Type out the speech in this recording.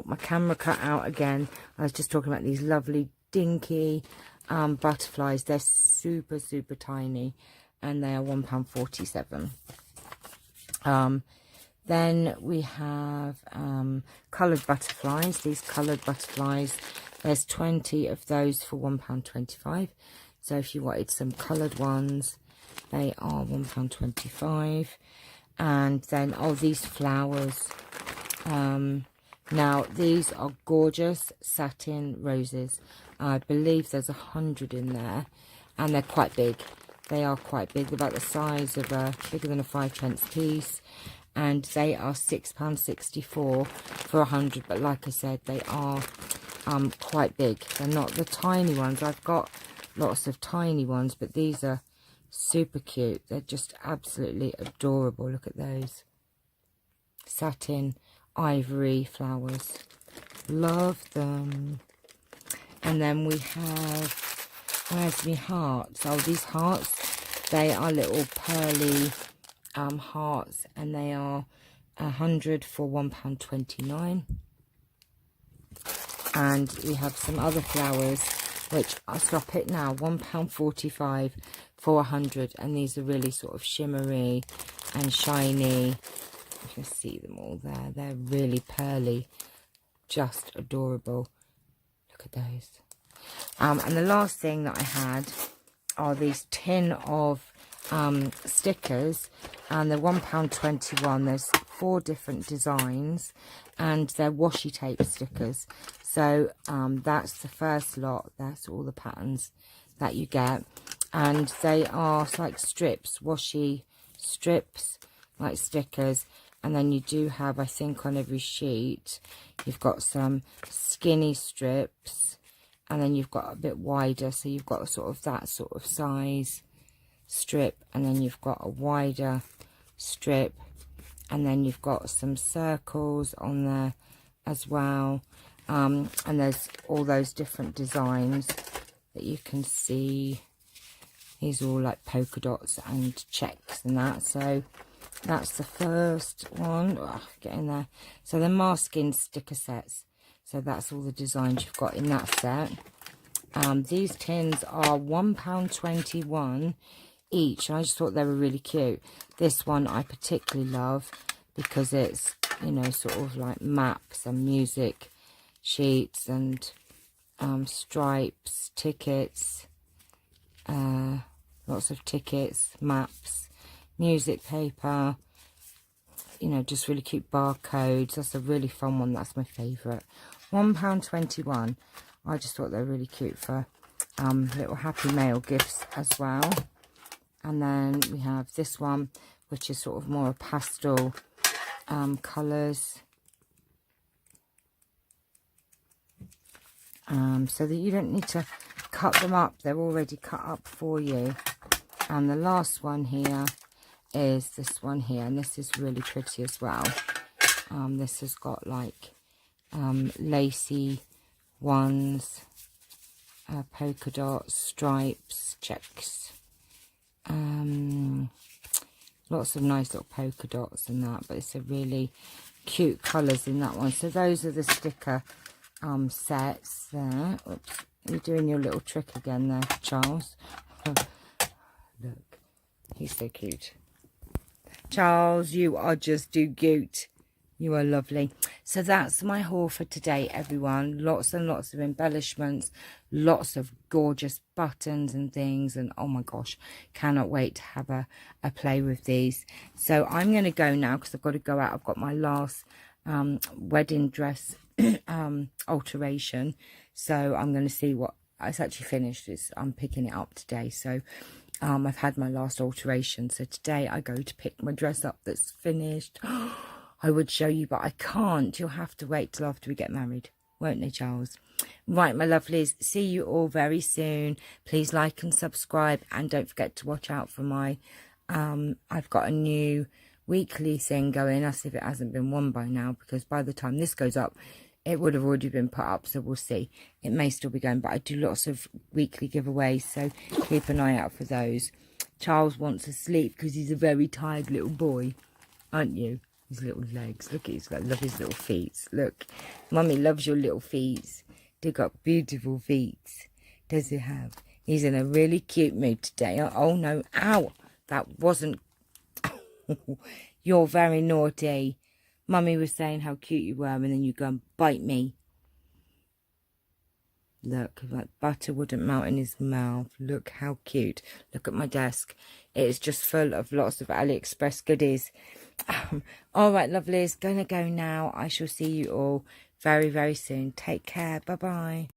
Got my camera cut out again. I was just talking about these lovely dinky butterflies. They're super, super tiny, and they are £1.47. Then we have coloured butterflies. These coloured butterflies, there's 20 of those for £1.25. So if you wanted some coloured ones, they are £1.25. And then, oh, these flowers. Now, these are gorgeous satin roses. I believe there's 100 in there, and they're quite big. They are quite big. They're about the size of bigger than a 5p piece. And they are £6.64 for 100. But like I said, they are quite big. They're not the tiny ones. I've got lots of tiny ones, but these are super cute. They're just absolutely adorable. Look at those. Satin, ivory flowers. Love them. And then we have, where's my hearts? Oh, these hearts, they are little pearly hearts, and they are 100 for £1.29. And we have some other flowers, which I'll stop it now, £1.45 for 100. And these are really sort of shimmery and shiny. You can see them all there. They're really pearly, just adorable. Look at those. And the last thing that I had are these tin of stickers, and they're £1.21. There's 4 different designs, and they're washi tape stickers. So that's the first lot. That's all the patterns that you get, and they are like strips, washi strips, like stickers. And then you do have, I think, on every sheet, you've got some skinny strips, and then you've got a bit wider, so you've got sort of that sort of size strip, and then you've got a wider strip, and then you've got some circles on there as well. And there's all those different designs that you can see. These are all like polka dots and checks and that. So that's the first one. Oh, get in there. So they're masking sticker sets. So that's all the designs you've got in that set. These tins are £1.21 each. And I just thought they were really cute. This one I particularly love because it's, you know, sort of like maps and music sheets and stripes, tickets, lots of tickets, maps, music paper, you know, just really cute barcodes. That's a really fun one. That's my favourite. £1.21. I just thought they were really cute for little Happy Mail gifts as well. And then we have this one, which is sort of more a pastel colours. So that you don't need to cut them up. They're already cut up for you. And the last one here is this one here, and this is really pretty as well. This has got like lacy ones, polka dots, stripes, checks, lots of nice little polka dots and that, but it's a really cute colours in that one. So those are the sticker sets there. Oops, you're doing your little trick again there, Charles. Look, he's so cute. Charles, you are just too cute. You are lovely. So that's my haul for today, everyone. Lots and lots of embellishments, lots of gorgeous buttons and things, and oh my gosh, cannot wait to have a play with these. So I'm going to go now because I've got to go out. I've got my last wedding dress alteration, so I'm going to see what it's actually finished. I'm picking it up today, so I've had my last alteration, so today I go to pick my dress up that's finished. I would show you, but I can't. You'll have to wait till after we get married, won't they, Charles? Right, my lovelies, see you all very soon. Please like and subscribe, and don't forget to watch out for my I've got a new weekly thing going, as if it hasn't been one by now, because by the time this goes up it would have already been put up, so we'll see. It may still be going, but I do lots of weekly giveaways, so keep an eye out for those. Charles wants to sleep because he's a very tired little boy, aren't you? His little legs. Look, he's got, love his little feet. Look, Mummy loves your little feet. They've got beautiful feet. Does he have? He's in a really cute mood today. Oh no, ow. That wasn't... You're very naughty. Mummy was saying how cute you were and then you go and bite me. Look, like butter wouldn't melt in his mouth. Look how cute. Look at my desk. It is just full of lots of AliExpress goodies. All right, lovelies. Gonna go now. I shall see you all very, very soon. Take care. Bye-bye.